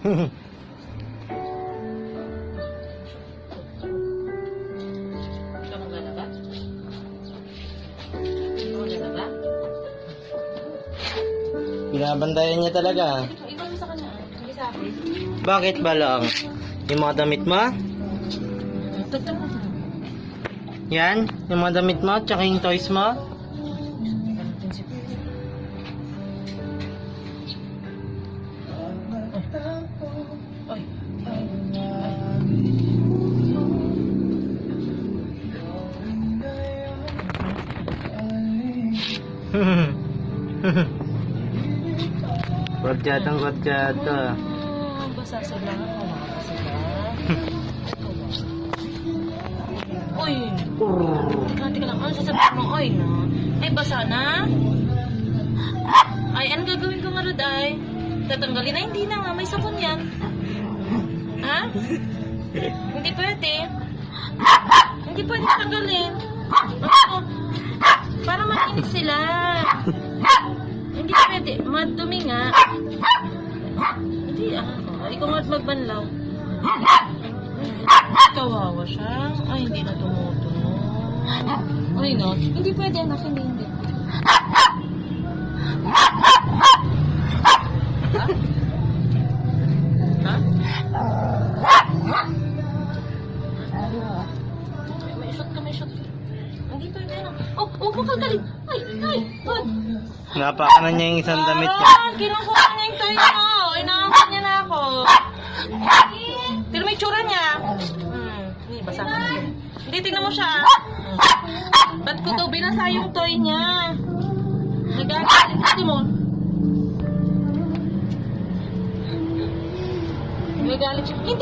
Kamagana ba? Kamagana ba? Binabantayan niya talaga. Ikaw mo sa kanya. Hindi sa akin. Bakit ba lang? Yung mga damit mo? Tagtag mo. Yan? Yung mga damit mo? Tsaka yung toys mo? Ay. Kodyatang-kodyata. Basa sila. Basa sila. Uy! Kati ka lang. Ano sasabihin mo? Uy, no? Ay, basa na? Ay, ano gagawin ko nga, Rod, ay? Tatanggalin na? Hindi na nga. May sabon yan. Ha? Hindi pwede. Hindi pwede tanggalin. Ano? Para mainit sila. Hindi pwede. Madumi nga. Hindi, ikaw nga't magbanlaw. Kawawa siya. Ay, hindi na tumutunog. Ay, no. Hindi pwede, anak. Hindi. Ha? May shot ka. Hindi pwede, anak. Oh, huwag mo kalkalin. Ay, huwag. Napakanan niya yung isang damit niya. Kinukuha niya yung toy ko. Inaangkat niya na ako. Pero may tsura niya. Hindi, basa ka na. Hindi, tingnan mo siya. Ba't ko to binasa yung toy niya? Nagagalit mo. Nagagalit siya. Hindi.